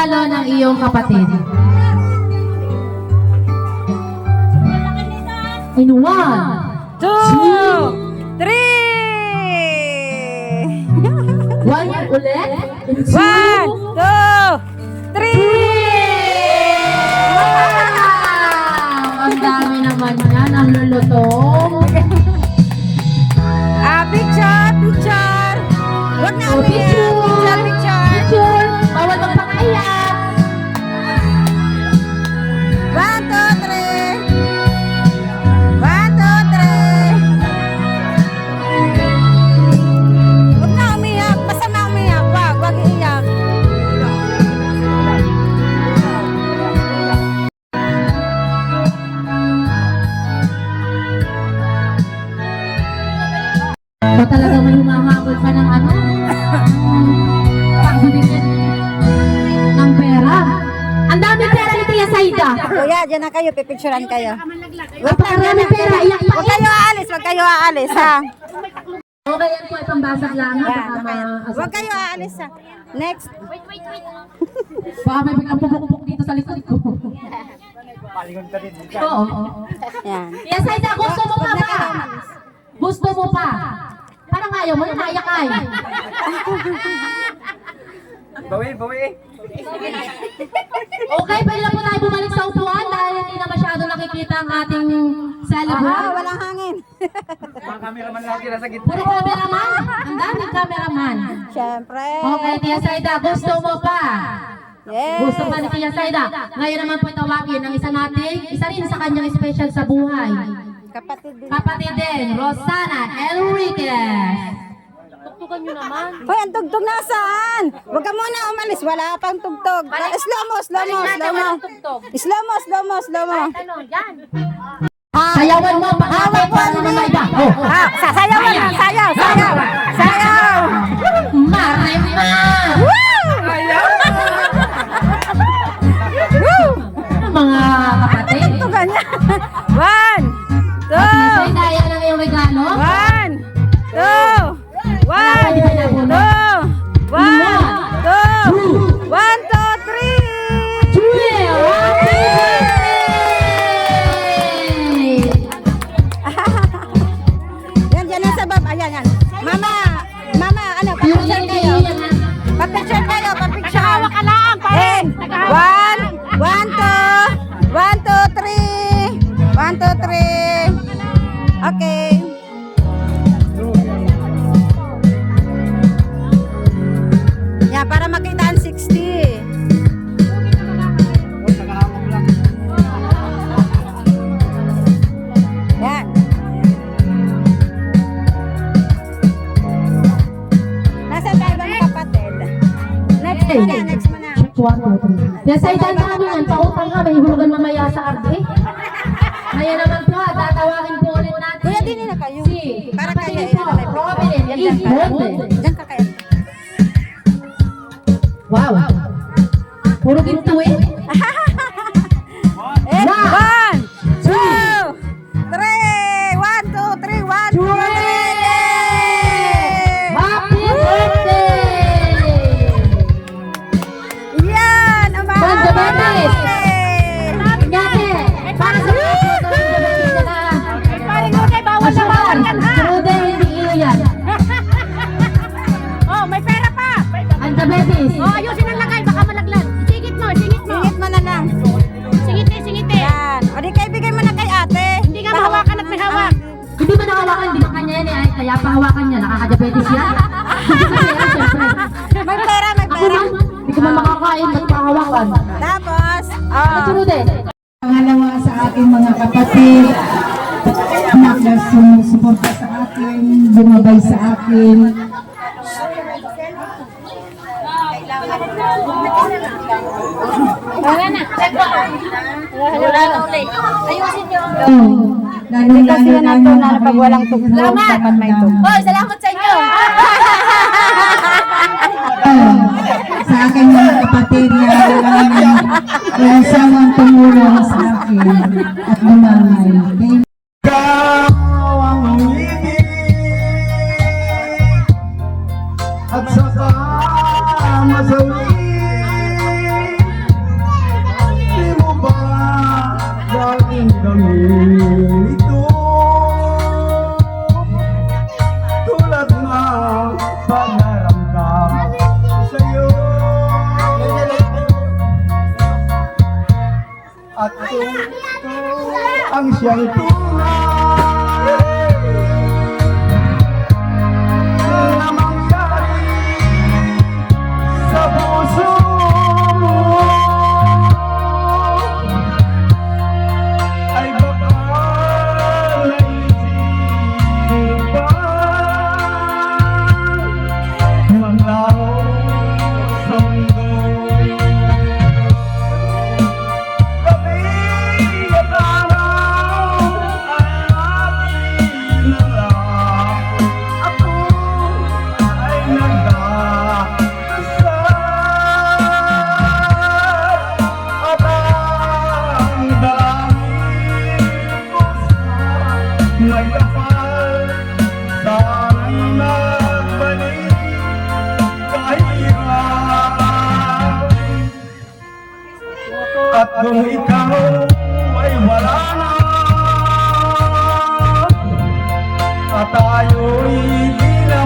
regalo ng iyong kapatid? In 1, 2, 3. 1 year ulit. In 2, 1, 2, 3. Ang dami naman yan. Ang lulutong. Picture, picture. Huwag na umiyak. Picture, picture. Picture. Bawal magpakaiyak. 1, 2, 3. 1, 2, 3. Huwag na umiyak. Basta na umiyak. Huwag iiyak. O talaga may humahabol pa ng ano? Pagbibigyan ng pera. Ang dami pera ni Tia Saida. Kuya, dyan na kayo. Pipicturean kayo. Napakarami pera. Iyak pa. Huwag kayo aalis. Huwag kayo aalis, ha? Okay, yan po ay pambasag lang. Huwag kayo aalis, ha? Next. Baka may biglang pupukpuk dito sa likod ko. Oo. Yan. Tia Saida, gusto mo pa ba? Gusto mo pa? Parang ayaw mo na naiyak ay. Bawi. Okay, pwede lang po tayo bumalik sa upuan dahil hindi na masyado nakikita ang ating celebrant. Walang hangin. Mga cameraman lagi nasa gitna. Puro cameraman. Ang daming cameraman. Siyempre. Okay, Tia Saida, gusto mo pa? Yes. Gusto pa ni Tia Saida. Ngayon naman po tawagin ang isa rin sa kanyang special sa buhay. Kapatid din, Rosana Enriquez. Tuktukan nyo naman. Hoy, ang tugtog nasaan? Huwag ka muna umalis. Wala pang tugtog. Slow mo. Sayawan mo, pakaway para naman may ba? Sasayaw na. Sayaw. Marima! Mga kapatid. Tugtugan niya. 1, 2. Tia Saida, yan ang iyong regalo. 1, 2. 1, 2. 1, 2. 1, 2, 3. Yan sa baba. Yan. Mama, ano, papicture kayo. Papicture. 1, 2, 3. 1, 2, 3. Okay. Yan, para makita ang 60. Yan. Nasaan tayo ba ng kapatid? Next mo na. Tia Saida, ang dami yan. Pautang ka, may hulugan mamaya sa RD. Ngayon naman po, tatawagin po ulit natin. Kuya, din na kayo. Para kayo kapatid po, Robin, Diyan ka kayo. Wow. Puro ginto eh. 1, 2, 3. 1, 2, 3. 1, 2, 3. Happy birthday! Yan! Ang Banda Betis! birthday! Nyate! Para sa mga photo ng Betis na Paring okay, bawal na bawal yan, ha? Rude, hindi iyo yan. Oh, may pera pa! Anda Betis! Oh, ayusin ang lagay, baka malaglag. Singit mo. Singit mo na lang. Singiti. Yan. O di kayo, bigay mo na kay ate. Hindi nga mahawakan at may hawak. Hindi ba nakawakan? Hindi ba kanya yan eh? Ay, kaya pahawakan niya. Nakaka-diabetes yan. May pera. Ako man, hindi ko man makakain. Ba't pahawakan? Tapos, Ito Rude. Pangalawa sa aking mga kapatid, anak na sumusuporta sa akin, bumabay sa akin. wala na. Wala na ulit. Ayusin nyo. Kasi yan ang tunal pag walang tugtog, dapat may tugtog. Hoy, salamat sa inyo. Sa aking mga kapatid na walang sawang tumulong sa akin at dumamay. Ikaw ang umibig at saka masawi. at kung ito ang siyang tunay na mangyari sa puso mo, ay baka naisip pa manlaho sa mundo. Gabi at araw ay aking na lang, ako ay nagdadasal at ang dalangin ko may kapal sana'y magbalik kahirap. At kung ikaw ay wala na at tayo'y di na